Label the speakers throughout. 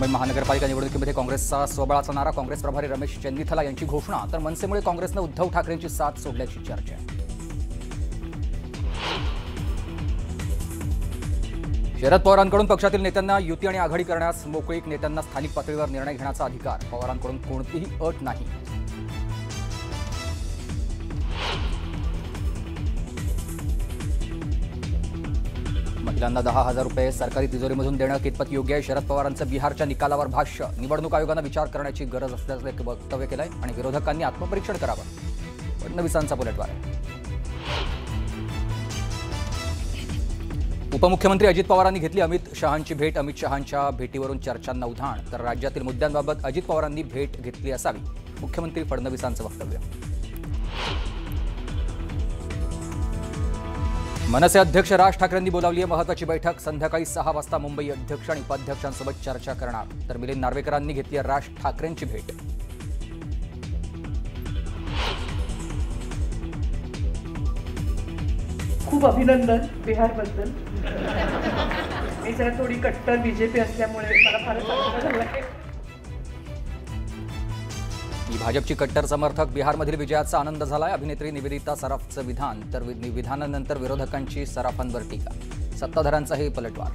Speaker 1: मुंबई महानगरपालिका निवडणुकीमध्ये काँग्रेसचा स्वबळाचा नारा. काँग्रेस प्रभारी रमेश चंदिथला यांची घोषणा. तर मनसेमुळे काँग्रेसनं उद्धव ठाकरेंची साथ सोडल्याची चर्चा. शरद पवारांकडून पक्षातील नेत्यांना युती आणि आघाडी करण्यास मोकळीक. नेत्यांना स्थानिक पातळीवर निर्णय घेण्याचा अधिकार. पवारांकडून कोणतीही अट नाही. महिलांना 10,000 रुपये सरकारी तिजोरीमधून देणं कितपत योग्य आहे? शरद पवारांचं बिहारच्या निकालावर भाष्य. निवडणूक आयोगानं विचार करण्याची गरज असल्याचं वक्तव्य केलंय आणि विरोधकांनी आत्मपरीक्षण करावं. फडणवीसांचा पलटवार. उपमुख्यमंत्री अजित पवारांनी घेतली अमित शहांची भेट. अमित शहांच्या भेटीवरून चर्चांना उधाण. तर राज्यातील मुद्द्यांबाबत अजित पवारांनी भेट घेतली असावी. मुख्यमंत्री फडणवीसांचं वक्तव्य. मनसे अध्यक्ष राज ठाकरेंनी बोलावली आहे महत्त्वाची बैठक. संध्याकाळी 6 वाजता मुंबई अध्यक्ष आणि उपाध्यक्षांसोबत चर्चा करणार. तर मिलिंद नार्वेकरांनी घेतली आहे राज ठाकरेंची भेट.
Speaker 2: खूप अभिनंदन बिहारबद्दल. मी जरा थोडी कट्टर बीजेपी असल्यामुळे मला फारच आनंद झाला आहे.
Speaker 1: भाजपची कट्टर समर्थक. बिहारमधील विजयाचा आनंद झालाय. अभिनेत्री निवेदिता सराफचं विधान. तर विधानानंतर विरोधकांची सराफांवर टीका. सत्ताधाऱ्यांचाही पलटवार.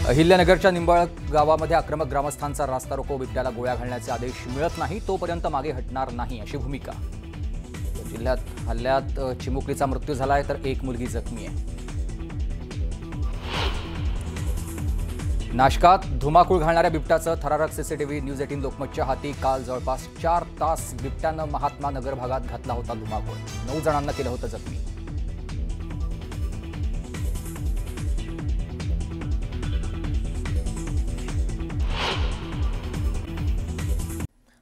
Speaker 1: अहिल्यानगरच्या निंबाळक गावामध्ये आक्रमक ग्रामस्थांचा रास्ता रोको. बिबट्याला गोळ्या घालण्याचे आदेश मिळत नाही तोपर्यंत मागे हटणार नाही अशी भूमिका. जिल्ह्यात हल्ल्यात चिमुकलीचा मृत्यू झालाय तर एक मुलगी जखमी आहे. नाशकात धुमाकूळ घालणाऱ्या बिबट्याचं थरारक सीसीटीव्ही. न्यूज 18 लोकमतच्या हाती. काल जवळपास 4 तास बिबट्यानं महात्मा नगर भागात घातला होता धुमाकूळ. 9 जणांना केलं होतं जखमी.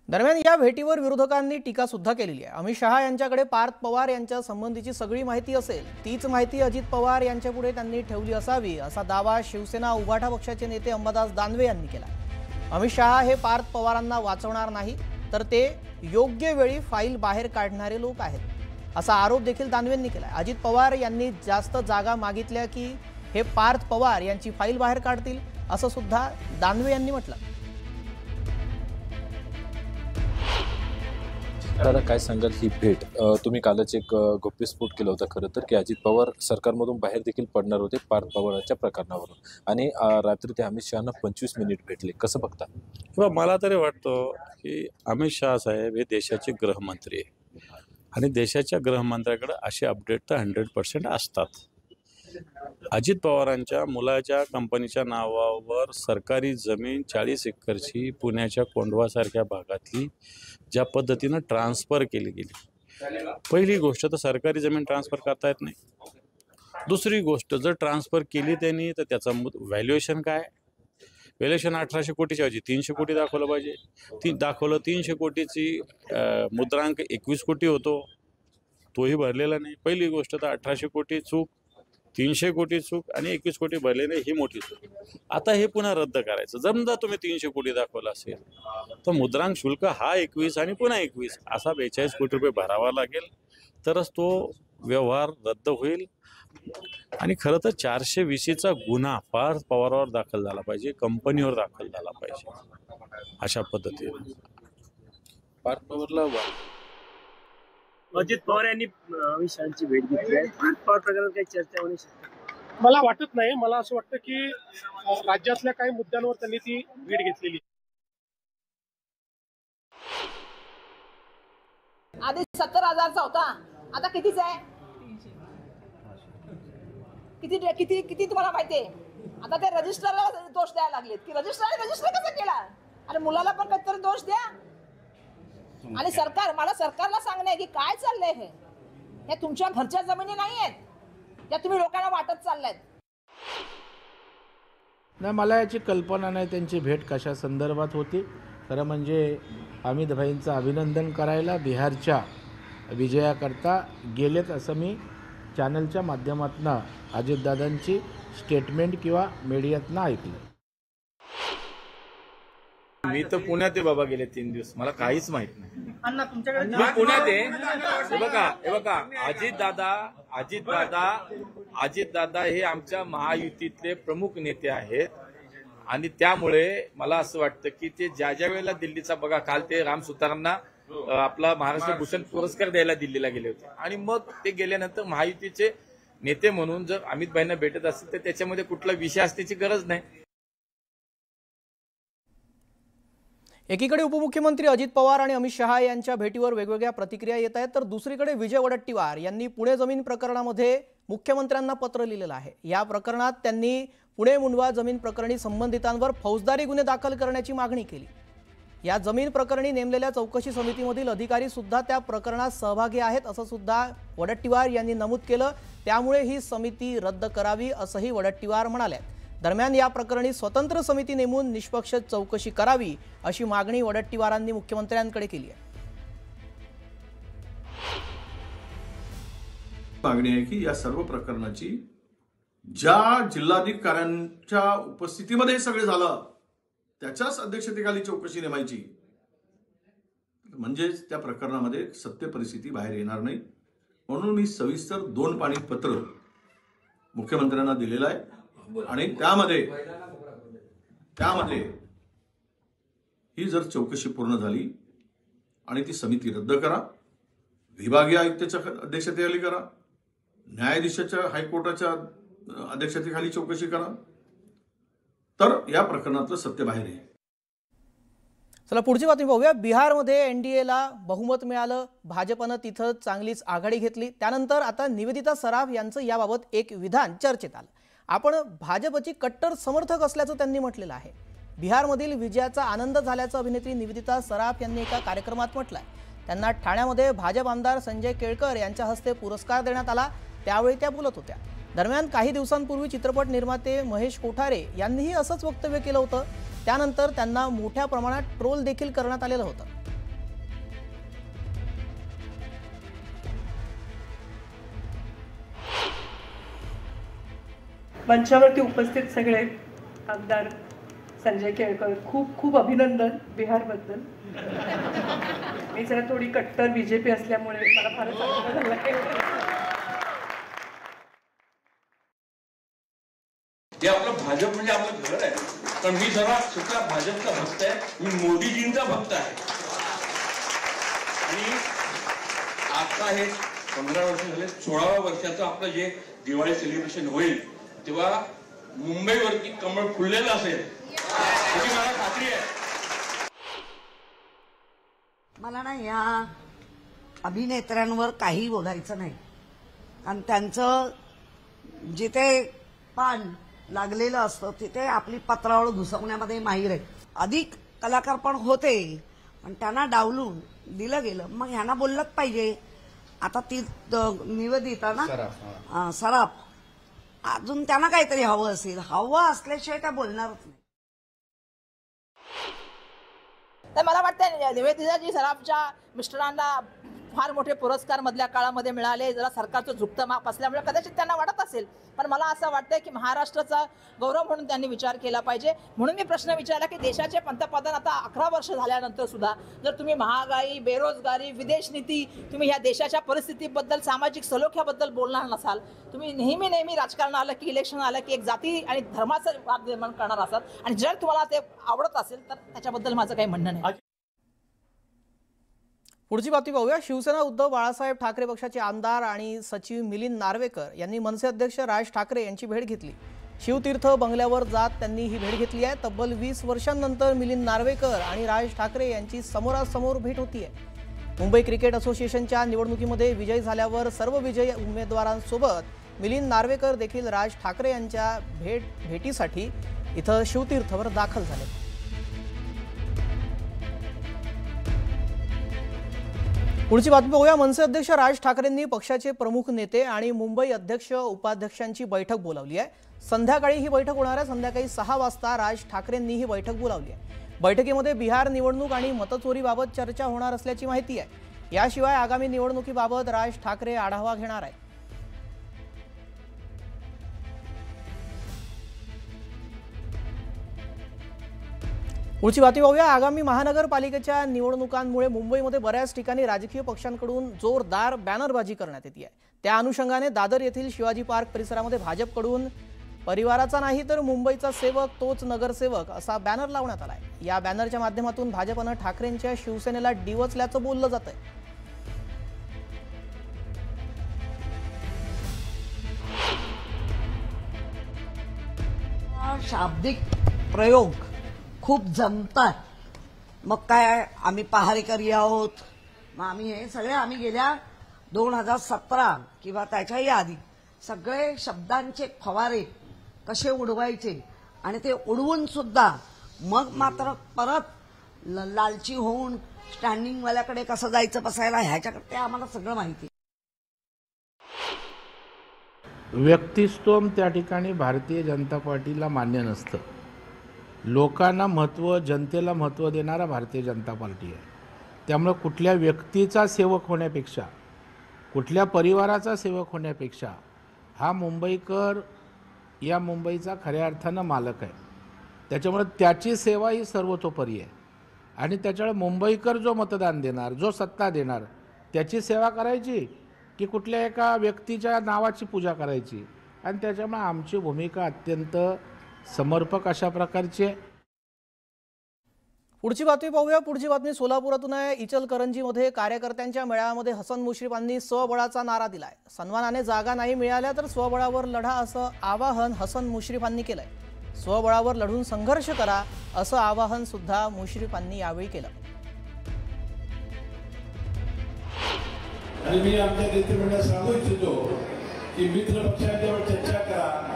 Speaker 3: दरम्यान या भेटीवर विरोधकांनी टीका सुद्धा केलेली आहे. अमित शहा यांच्याकडे पार्थ पवार यांच्या संबंधीची सगळी माहिती असेल. तीच माहिती अजित पवार यांच्यापुढे त्यांनी ठेवली असावी असा दावा शिवसेना उभाटा पक्षाचे नेते अंबादास दानवे यांनी केला. अमित शहा हे पार्थ पवारांना वाचवणार नाही तर ते योग्य वेळी फाईल बाहेर काढणारे लोक आहेत असा आरोप देखील दानवेंनी केला. अजित पवार यांनी जास्त जागा मागितल्या की हे पार्थ पवार यांची फाईल बाहेर काढतील असं सुद्धा दानवे यांनी म्हटलं.
Speaker 4: दादा काय सांगाल ही भेट? तुम्ही कालच एक गप्पीस्फोट केला होता खरं तर की अजित पवार सरकारमधून बाहेर देखील पडणार होते पार्थ पवारांच्या प्रकरणावरून आणि रात्री ते अमित शहांना 25 मिनिट भेटले. कसं बघता?
Speaker 5: किंवा मला तरी वाटतं की अमित शहा साहेब हे देशाचे गृहमंत्री आहे आणि देशाच्या गृहमंत्र्याकडे असे अपडेट तर 100% असतात. अजित पवारांच्या मुलाच्या कंपनीच्या नावावर सरकारी जमीन 40 एकरची पुण्याच्या कोंढवासारख्या भागातली ज्या पद्धतीनं ट्रान्सफर केली गेली. पहिली गोष्ट तर सरकारी जमीन ट्रान्सफर करता येत नाही. दुसरी गोष्ट जर ट्रान्सफर केली त्यांनी तर त्याचं व्हॅल्युएशन काय? व्हॅल्युएशन 1800 कोटीच्या ऐवजी 300 कोटी दाखवलं पाहिजे. दाखवलं 300 कोटीची मुद्रांक 21 कोटी होतो. तोही भरलेला नाही. पहिली गोष्ट तर 1800 कोटी चूक, 300 कोटी चूक आणि 21 कोटी भरले नाही ही मोठी चूक. आता हे पुन्हा रद्द करायचं. समजा तुम्ही 300 कोटी दाखवलं असेल तर मुद्रांक शुल्क हा 21 आणि पुन्हा 21 असा 42 कोटी रुपये भरावा लागेल तरच तो व्यवहार रद्द होईल. आणि खरं तर 420चा गुन्हा पार्थ पवारावर दाखल झाला पाहिजे, कंपनीवर दाखल झाला पाहिजे. अशा पद्धतीने
Speaker 4: पार्थ पवारला
Speaker 6: अजित पवार यांनी अमित शहांची भेट घेतली आहे. पवार प्रकरणात काही चर्चा होणे शक्य?
Speaker 7: मला वाटत नाही. मला असं वाटतं की राज्यातल्या काही मुद्द्यांवर त्यांनी ती भेट घेतलेली.
Speaker 8: आधी 70,000चा होता, आता कितीचा आहे? किती तुम्हाला माहिती आहे? आता ते रजिस्टरला दोष द्यायला लागलेत की रजिस्टर कसं केला? अरे मुलाला पण कधीतरी दोष द्या. आणि मला सरकारला सांगणं आहे की काय चाललंय हे तुमच्या घरच्या जमिनी नाही आहेत त्या तुम्ही लोकांना वाटत चाललायत.
Speaker 9: नाही, मला याची कल्पना नाही त्यांची भेट कशा संदर्भात होती. खरं म्हणजे अमित भाईंचं अभिनंदन करायला बिहारच्या विजयाकरता गेलेत असं मी चॅनलच्या माध्यमातून अजितदादांची स्टेटमेंट किंवा मीडियातनं ऐकलं.
Speaker 10: मी तर पुण्यात आहे बाबा, गेले 3 दिवस मला काहीच माहित नाही.
Speaker 2: अण्णा तुमच्याकडे
Speaker 10: मी पुण्यात आहे. हे बघा अजितदादा हे आमच्या महायुतीतले प्रमुख नेते आहेत आणि त्यामुळे मला असं वाटतं की ते ज्या वेळेला दिल्लीचा, बघा काल ते राम सुतारांना आपला महाराष्ट्र भूषण पुरस्कार द्यायला दिल्लीला गेले होते आणि मग ते गेल्यानंतर महायुतीचे नेते म्हणून जर अमित भाईंना भेटत असतील तर त्याच्यामध्ये कुठला विषय असण्याची गरज नाही.
Speaker 3: एकीकडे उपमुख्यमंत्री अजित पवार आणि अमित शहा यांच्या भेटीवर वेगवेगळ्या प्रतिक्रिया येत आहेत, तर दुसरीकडे विजय वडेट्टीवार यांनी पुणे जमीन प्रकरणामध्ये मुख्यमंत्र्यांना पत्र लिहिलेलं आहे. या प्रकरणात त्यांनी पुणे मुंडवा जमीन प्रकरणी संबंधितांवर फौजदारी गुन्हे दाखल करण्याची मागणी केली. या जमीन प्रकरणी नेमलेल्या चौकशी समितीमधील अधिकारी सुद्धा त्या प्रकरणात सहभागी आहेत असं सुद्धा वडेट्टीवार यांनी नमूद केलं. त्यामुळे ही समिती रद्द करावी असंही वडेट्टीवार म्हणाले. दरम्यान या प्रकरणी स्वतंत्र समिती नेमून निष्पक्ष चौकशी करावी अशी मागणी वडेट्टीवारांनी मुख्यमंत्र्यांकडे केली आहे.
Speaker 11: मागणी आहे की या सर्व प्रकरणाची ज्या जिल्हाधिकाऱ्यांच्या उपस्थितीमध्ये हे सगळे झालं त्याच्याच अध्यक्षतेखाली चौकशी नेमायची, म्हणजेच त्या प्रकरणामध्ये सत्य परिस्थिती बाहेर येणार नाही. म्हणून मी सविस्तर 2 पानी पत्र मुख्यमंत्र्यांना दिलेलं आहे आणि त्यामध्ये ही जर चौकशी पूर्ण झाली आणि ती समिती रद्द करा, विभागीय आयुक्ताच्या अध्यक्षतेखाली करा, न्यायाधीशाच्या हायकोर्टाच्या अध्यक्षतेखाली चौकशी करा, तर या प्रकरणातलं सत्य बाहेर येईल.
Speaker 3: चला पुढची बातमी पाहूया. बिहारमध्ये एनडीएला बहुमत मिळालं, भाजपनं तिथं चांगलीच आघाडी घेतली. त्यानंतर आता निवेदिता सराफ यांचं याबाबत एक विधान चर्चेत आलं. आपण भाजपची कट्टर समर्थक असल्याचं त्यांनी म्हटलेलं आहे. बिहारमधील विजयाचा आनंद झाल्याचं अभिनेत्री निवेदिता सराफ यांनी एका कार्यक्रमात म्हटलंय. त्यांना ठाण्यामध्ये भाजप आमदार संजय केळकर यांच्या हस्ते पुरस्कार देण्यात आला, त्यावेळी त्या बोलत होत्या. दरम्यान काही दिवसांपूर्वी चित्रपट निर्माते महेश कोठारे यांनीही असंच वक्तव्य केलं होतं. त्यानंतर त्यांना मोठ्या प्रमाणात ट्रोल देखील करण्यात आलेलं होतं.
Speaker 2: मंचावरती उपस्थित सगळे आमदार संजय केळकर, खूप खूप अभिनंदन बिहारबद्दल. मी जरा थोडी कट्टर बीजेपी असल्यामुळे मला फारच आनंद झाला.
Speaker 12: हे आपलं भाजप म्हणजे आपलं घर आहे, पण मी जरा सुद्धा भाजपचा भक्त आहे, मी मोदीजींचा भक्त आहे. आणि आता हे 15 वर्ष झाले, 16व्या वर्षाचं आपलं जे दिवाळी सेलिब्रेशन होईल तेव्हा मुंबईवरती कमळ फुललेलं असेल याची मला खात्री आहे.
Speaker 13: मला ना या अभिनेत्र्यांवर काही बोलायचं नाही, कारण त्यांचं जिथे पान लागलेलं असतं तिथे आपली पत्रावळ घुसवण्यामध्ये माहीर आहे. अधिक कलाकार पण होते, पण त्यांना डावलून दिलं गेलं. मग ह्यांना बोललंच पाहिजे. आता ती निवेदिता ना सराफ, अजून त्यांना काहीतरी हवं असेल, हवं असल्याशिवाय काय बोलणारच नाही.
Speaker 8: तर मला वाटतं निवेदिताजी सराफच्या मिस्टरांना फार मोठे पुरस्कार मधल्या काळामध्ये मिळाले. जरा सरकारचं झुकतं माप असल्यामुळे कदाचित त्यांना वाटत असेल, पण मला असं वाटतं की महाराष्ट्राचा गौरव म्हणून त्यांनी विचार केला पाहिजे. म्हणून मी प्रश्न विचारला की देशाचे पंतप्रधान आता 11 वर्ष झाल्यानंतर सुद्धा जर तुम्ही महागाई, बेरोजगारी, विदेश नीती, तुम्ही ह्या देशाच्या परिस्थितीबद्दल, सामाजिक सलोख्याबद्दल बोलणार नसाल, तुम्ही नेहमी राजकारण आलं की इलेक्शन आलं की एक जाती आणि धर्माचं वाद निर्माण करणार असाल, आणि जर तुम्हाला ते आवडत असेल तर त्याच्याबद्दल माझं काही म्हणणं नाही.
Speaker 3: पुढची बातमी पाहूया. शिवसेना उद्धव बाळासाहेब ठाकरे पक्षाचे आमदार आणि सचिव मिलिंद नार्वेकर यांनी मनसे अध्यक्ष राज ठाकरे यांची भेट घेतली. शिवतीर्थ बंगल्यावर जात त्यांनी ही भेट घेतली आहे. तब्बल 20 वर्षांनंतर मिलिंद नार्वेकर आणि राज ठाकरे यांची समोरासमोर भेट होतीये. मुंबई क्रिकेट असोसिएशनच्या निवडणुकीमध्ये विजयी झाल्यावर सर्व विजयी उमेदवारांसोबत मिलिंद नार्वेकर देखील राज ठाकरे यांच्या भेटीसाठी इथं शिवतीर्थवर दाखल झाले. पुढची बातमी पाहूया. मनसे अध्यक्ष राज ठाकरेंनी पक्षाचे प्रमुख नेते आणि मुंबई अध्यक्ष उपाध्यक्षांची बैठक बोलावली आहे. संध्याकाळी ही बैठक होणार आहे. संध्याकाळी 6 वाजता राज ठाकरेंनी ही बैठक बोलावली आहे. बैठकीमध्ये बिहार निवडणूक आणि मतचोरीबाबत चर्चा होणार असल्याची माहिती आहे. याशिवाय आगामी निवडणुकीबाबत राज ठाकरे आढावा घेणार आहेत. पुढची बातमी पाहूया. आगामी महानगरपालिकेच्या निवडणुकांमुळे मुंबईमध्ये बऱ्याच ठिकाणी राजकीय पक्षांकडून जोरदार बॅनरबाजी करण्यात येते आहे. त्या अनुषंगाने दादर येथील शिवाजी पार्क परिसरामध्ये भाजपकडून परिवाराचा नाही तर मुंबईचा सेवक तोच नगरसेवक असा बॅनर लावण्यात आलाय. या बॅनरच्या माध्यमातून भाजपनं ठाकरेंच्या शिवसेनेला डिवचल्याचं बोललं जातंय.
Speaker 13: शाब्दिक प्रयोग खूप जमतात. मग काय आम्ही पहारेकरी आहोत, मग आम्ही हे सगळे आम्ही गेल्या 2017 किंवा त्याच्याही आधी सगळे शब्दांचे फवारे कसे उडवायचे आणि ते उडवून सुद्धा मग मात्र परत लालची होऊन स्टँडिंगवाल्याकडे कसं जायचं बसायला ह्याच्याकडे ते आम्हाला सगळं माहिती.
Speaker 9: व्यक्तिस्तोम त्या ठिकाणी भारतीय जनता पार्टीला मान्य नसतं. लोकांना महत्त्व, जनतेला महत्त्व देणारा भारतीय जनता पार्टी आहे. त्यामुळे कुठल्या व्यक्तीचा सेवक होण्यापेक्षा, कुठल्या परिवाराचा सेवक होण्यापेक्षा हा मुंबईकर या मुंबईचा खऱ्या अर्थानं मालक आहे. त्याच्यामुळे त्याची सेवा ही सर्वतोपरी आहे आणि त्याच्यामुळे मुंबईकर जो मतदान देणार, जो सत्ता देणार, त्याची सेवा करायची की कुठल्या एका व्यक्तीच्या नावाची पूजा करायची. आणि त्याच्यामुळे आमची भूमिका अत्यंत समर्पक अशा प्रकारची आहे.
Speaker 3: पुढची बातमी पाहूया. पुढची बातमी सोलापुरातून आहे. इचलकरंजीमध्ये कार्यकर्त्यांच्या मेळाव्यामध्ये हसन मुश्रीफांनी स्वबळाचा नारा दिलाय. सन्मानाने जागा नाही मिळाल्या तर स्वबळावर लढा असं आवाहन हसन मुश्रीफांनी केलंय. स्वबळावर लढून संघर्ष करा असं आवाहन सुद्धा मुश्रीफांनी यावेळी केलं.
Speaker 14: आणि मी आमच्या नेतृत्वाला सांगू इच्छितो की मित्र पक्षांच्यावर चर्चा करा.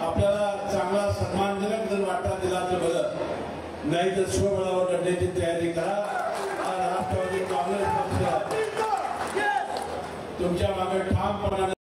Speaker 14: आपल्याला चांगला सन्मानजनक जर वाटा दिला तर बरं, नाही तर स्वबळावर लढण्याची तयारी करा. राष्ट्रवादी काँग्रेस पक्ष तुमच्या मागे ठामपणाने